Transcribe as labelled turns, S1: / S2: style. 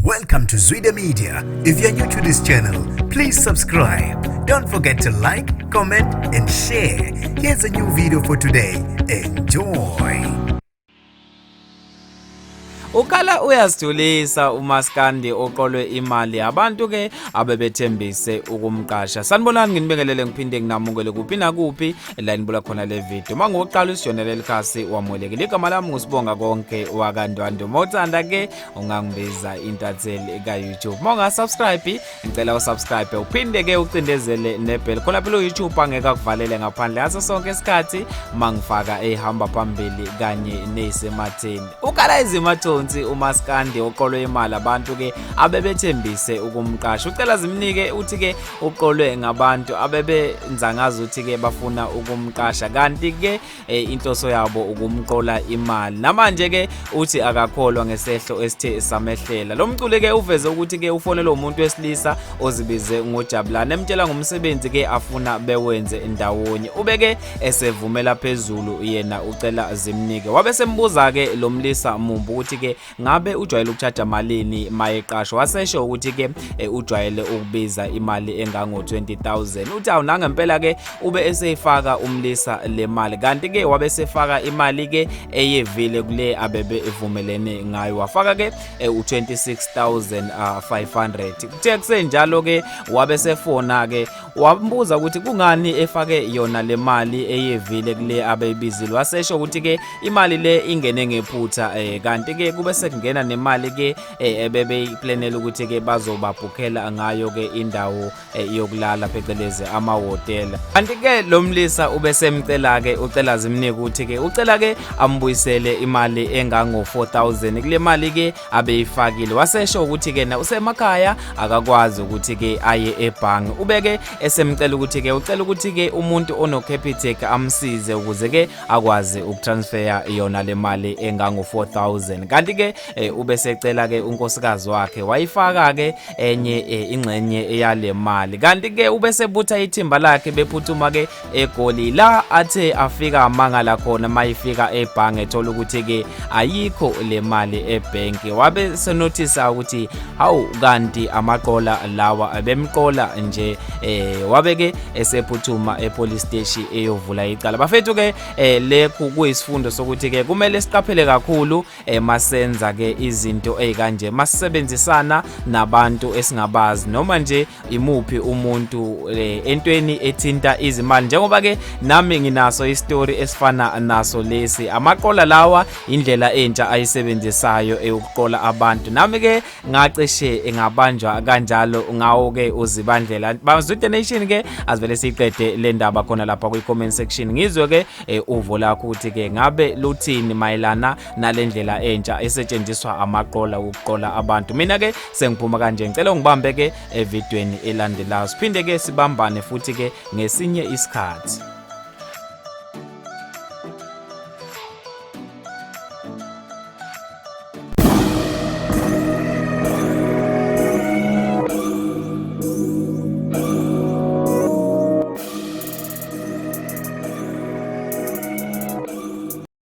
S1: Welcome to Zwida Media. If you're new to this channel, please subscribe. Don't forget to like, comment, and share. Here's a new video for today. Enjoy.
S2: Ukala uyasithulisa uMaskandi oqolwe imali abantu ke abebethembise ukumqasha. Sanibonani nginibingelele ngiphinde nginamukele kuphi nakuphi la nibula khona le video. Mangoqala isijonele likhasi wamolekile. Igama lami ngusibonga konke wakandwando. Mothanda ke ungangibiza intatheli ka YouTube. Monga subscribe ngicela usubscribe uphinde ke ucindezele nebell. Khona phela uYouTube angeke akuvalele ngaphandle ngaso sonke isikhathi mangifaka ehamba phambili kanye nesematheni. Ukala izimatho uMaskandi oqolwe imali abantu ke abebethembise ukumqasha. Ucela zimnike uthi ke uqolwe ngabantu abebenza ngazi uthi ke bafuna ukumqasha kanti ke inhloso yabo ukumqola imali. Namanje ke uthi akakholwa ngesehlo esithe samehlela. Lo mculi ke uveze ukuthi ke ufonela umuntu wesilisa ozibize ngoJabulane emtshela ngomsebenzi ke afuna bewenze ndawonye. Ubeke esevumela phezulu yena ucela zimnike. Wabe sembuza ke lo mlisa mumbu ukuthi ke ngabe ujwayele ukuchaja malini mayeqasho. Wasesho ukuthi ke ujwayele ukubiza imali engango 20,000. Uthi awunangempela ke ube eseyifaka umlisa le mali kanti ke wabe sefaka imali ke eyevile kule abebe evumelene ngayo. Wafaka ke u26,500. Kuthe kusenjalo ke wabe sefona ke wambuza ukuthi kungani efake yona le mali eyevile kule abeyibizile. Wasesho ukuthi ke imali le ingene ngephutha kanti ke kube sekungena nemali ke ebebeyiplanela ukuthi ke bazobabhukhela ngayo ke indawo yokulala phecelezi amahotela. Kanti ke lo mlisa ube semcela ke ucela zimnike ukuthi ke ucela ke ambuyisele imali engango 4,000 kule mali ke abeyifakile. Wasesho ukuthi ke na usemakhaya akakwazi ukuthi ke aye ebhange. Ubeke esemcela ukuthi ke ucela ukuthi ke umuntu ono Capitec amsize ukuze ke akwazi ukutransfer yona le mali engango 4,000. Kanti ke ube secela ke unkosikazi wakhe wayifaka ke enye ingxenye eyale mali. Kanti ke ube sebutha ithimba lakhe bephuthuma ke eGoli la athe afika amangala khona mayifika ebhange ethola ukuthi ke ayikho le mali ebank. Wabe senothisa ukuthi hawu kanti amaqola lawa abemqola nje. Wabe ke esephuthuma epolice station eyovula icala. Bafethu ke lekhu kuyisifundo sokuthi ke kumele siqaphele kakhulu masenza ke izinto ezikanje masebenzisana nabantu esingabazi noma nje imuphi umuntu entweni ethinta izimali. Njengoba ke nami nginaso istory esifana naso lesi. Amaqola lawa indlela entsha ayisebenzisayo eyokuqola abantu. Nami ke ngacishe engabanjwa kanjalo ngawo ke uzibandlela. Bazwide nation ke asivele siqede le ndaba khona lapha ku comment section. Ngizwe ke uvo lakho ukuthi ke ngabe luthini mayelana nalendlela entsha esetshenziswa amaqola ukuqola abantu. Mina ke sengiphuma kanje ngicela ungibambe ke evidweni elandelayo. Siphinde ke sibambane futhi ke ngesinye isikhathi.